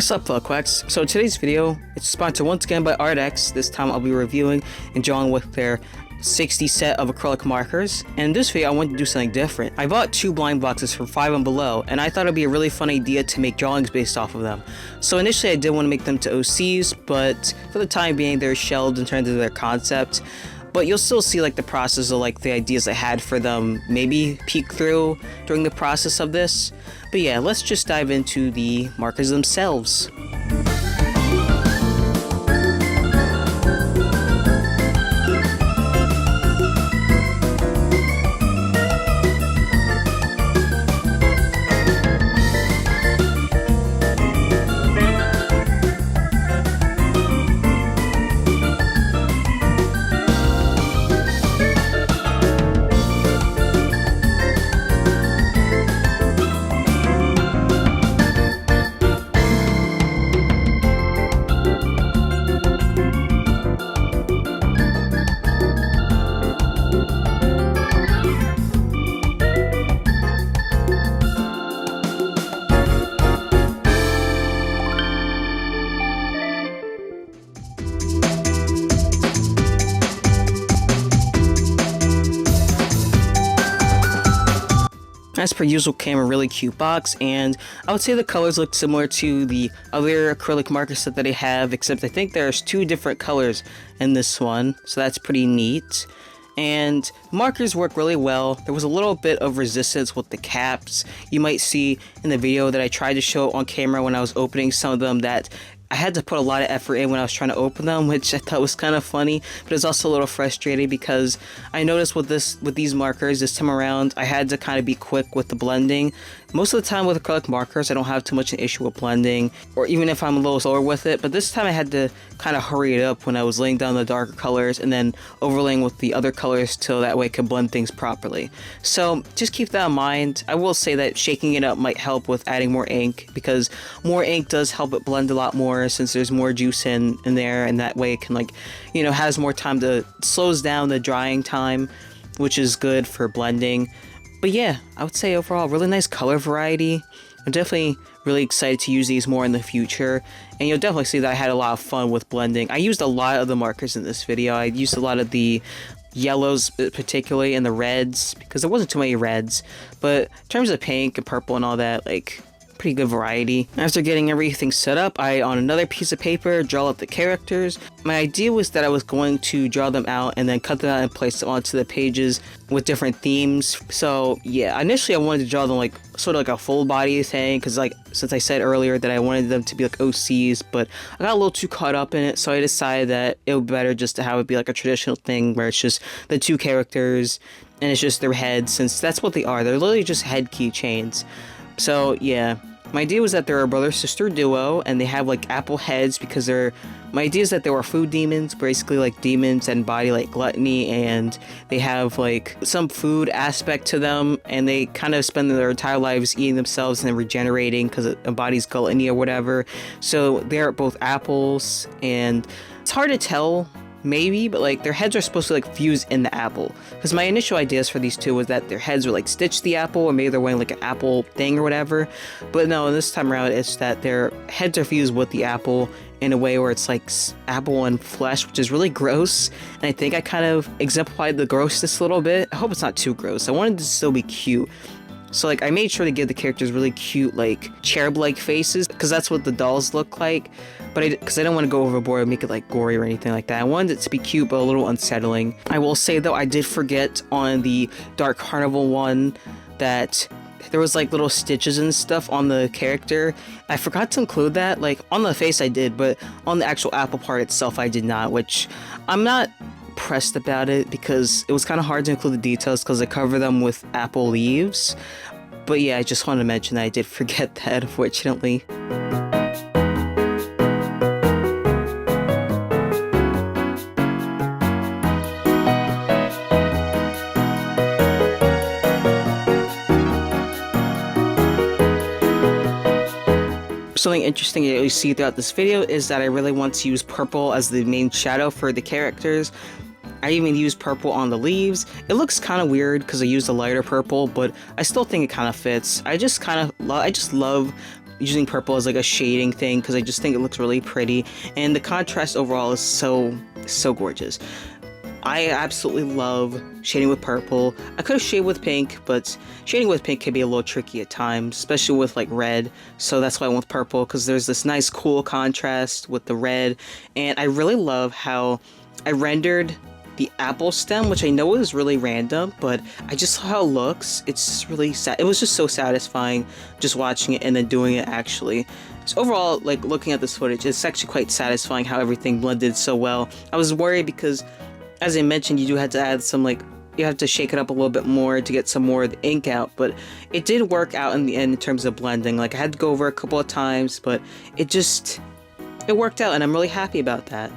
What's up, Arrtx? So today's video is sponsored once again by Arrtx. This time I'll be reviewing and drawing with their 60 set of acrylic markers. And in this video I wanted to do something different. I bought 2 blind boxes for 5 and below, and I thought it'd be a really fun idea to make drawings based off of them. So initially I did want to make them to OCs, but for the time being they're shelved in terms of their concept. But you'll still see like the process of like the ideas I had for them maybe peek through during the process of this. But yeah, let's just dive into the markers themselves. As per usual, came a really cute box, and I would say the colors look similar to the other acrylic marker set that I have, except I think there's 2 different colors in this one, so that's pretty neat. And markers work really well. There was a little bit of resistance with the caps. You might see in the video that I tried to show on camera when I was opening some of them that I had to put a lot of effort in when I was trying to open them, which I thought was kind of funny, but it's also a little frustrating because I noticed with these markers this time around, I had to kind of be quick with the blending. Most of the time with acrylic markers, I don't have too much an issue with blending, or even if I'm a little slower with it, but this time I had to kind of hurry it up when I was laying down the darker colors and then overlaying with the other colors so that way I could blend things properly. So just keep that in mind. I will say that shaking it up might help with adding more ink, because more ink does help it blend a lot more since there's more juice in there, and that way it can, like, you know, has more time to slows down the drying time, which is good for blending. But yeah, I would say overall really nice color variety. I'm definitely really excited to use these more in the future, and you'll definitely see that I had a lot of fun with blending. I used a lot of the markers in this video. I used a lot of the yellows particularly, and the reds, because there wasn't too many reds, but in terms of pink and purple and all that, like, pretty good variety. After getting everything set up, I, on another piece of paper, draw up the characters. My idea was that I was going to draw them out and then cut them out and place them onto the pages with different themes. So yeah, initially I wanted to draw them like sort of like a full body thing, because like since I said earlier that I wanted them to be like OCs, but I got a little too caught up in it, so I decided that it would be better just to have it be like a traditional thing where it's just the 2 characters and it's just their heads, since that's what they are. They're literally just head keychains. So yeah, my idea was that they're a brother-sister duo, and they have like apple heads because my idea is that they were food demons, basically like demons that embody like gluttony, and they have like some food aspect to them, and they kind of spend their entire lives eating themselves and then regenerating because it embodies gluttony or whatever. So they're both apples, and it's hard to tell maybe, but like their heads are supposed to like fuse in the apple, because my initial ideas for these 2 was that their heads were like stitched to the apple, or maybe they're wearing like an apple thing or whatever. But no, this time around it's that their heads are fused with the apple in a way where it's like apple and flesh, which is really gross, and I think I kind of exemplified the grossness a little bit. I hope it's not too gross. I wanted it to still be cute. So like I made sure to give the characters really cute like cherub-like faces, because that's what the dolls look like, but because I don't want to go overboard and make it like gory or anything like that. I wanted it to be cute but a little unsettling. I will say though, I did forget on the Dark Carnival one that there was like little stitches and stuff on the character. I forgot to include that. Like on the face I did, but on the actual apple part itself I did not, which I'm not pressed about it because it was kind of hard to include the details because I cover them with apple leaves. But yeah, I just wanted to mention that I did forget that, unfortunately. Something interesting that you see throughout this video is that I really want to use purple as the main shadow for the characters. I even used purple on the leaves. It looks kind of weird because I used a lighter purple, but I still think it kind of fits. I just love using purple as like a shading thing because I just think it looks really pretty, and the contrast overall is so gorgeous. I absolutely love shading with purple. I could have shaded with pink, but shading with pink can be a little tricky at times, especially with like red. So that's why I went with purple, because there's this nice cool contrast with the red. And I really love how I rendered the apple stem, which I know is really random, but I just saw how it looks. It's just really sad. It was just so satisfying just watching it and then doing it actually. So overall, like looking at this footage, it's actually quite satisfying how everything blended so well. I was worried because, as I mentioned, you do have to add some you have to shake it up a little bit more to get some more of the ink out, but it did work out in the end in terms of blending. Like I had to go over a couple of times, but it worked out, and I'm really happy about that.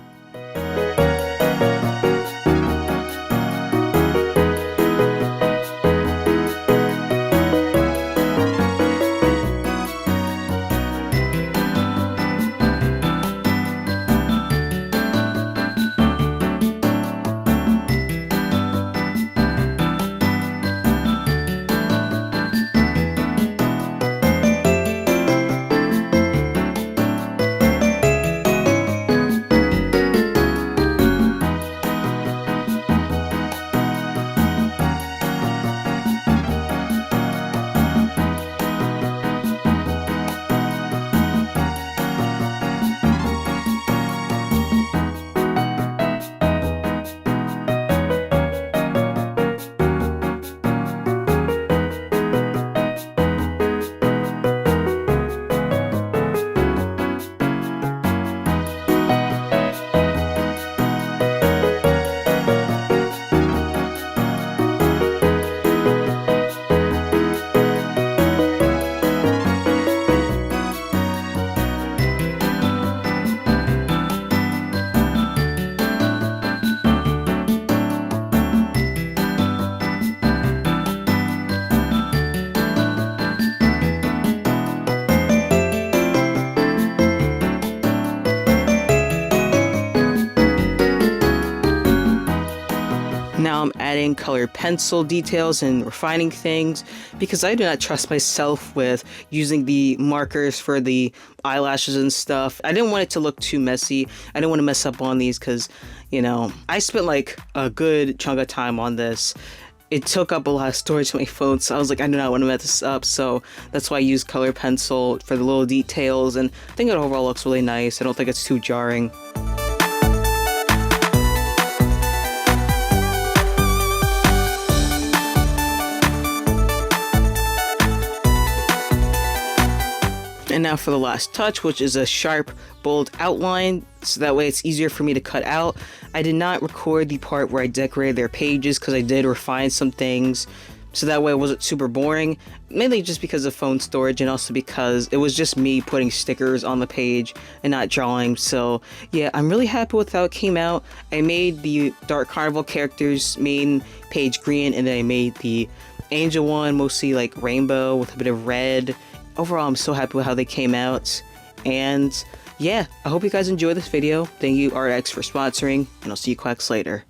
Now I'm adding colored pencil details and refining things because I do not trust myself with using the markers for the eyelashes and stuff. I didn't want it to look too messy. I didn't want to mess up on these because, you know, I spent like a good chunk of time on this. It took up a lot of storage on my phone, so I was like, I do not want to mess this up, so that's why I use colored pencil for the little details, and I think it overall looks really nice. I don't think it's too jarring. And now for the last touch, which is a sharp, bold outline, so that way it's easier for me to cut out. I did not record the part where I decorated their pages because I did refine some things, so that way it wasn't super boring, mainly just because of phone storage and also because it was just me putting stickers on the page and not drawing. So yeah, I'm really happy with how it came out. I made the Dark Carnival characters main page green, and then I made the Angel one mostly like rainbow with a bit of red. Overall, I'm so happy with how they came out, and yeah, I hope you guys enjoyed this video. Thank you, Arrtx, for sponsoring, and I'll see you quacks later.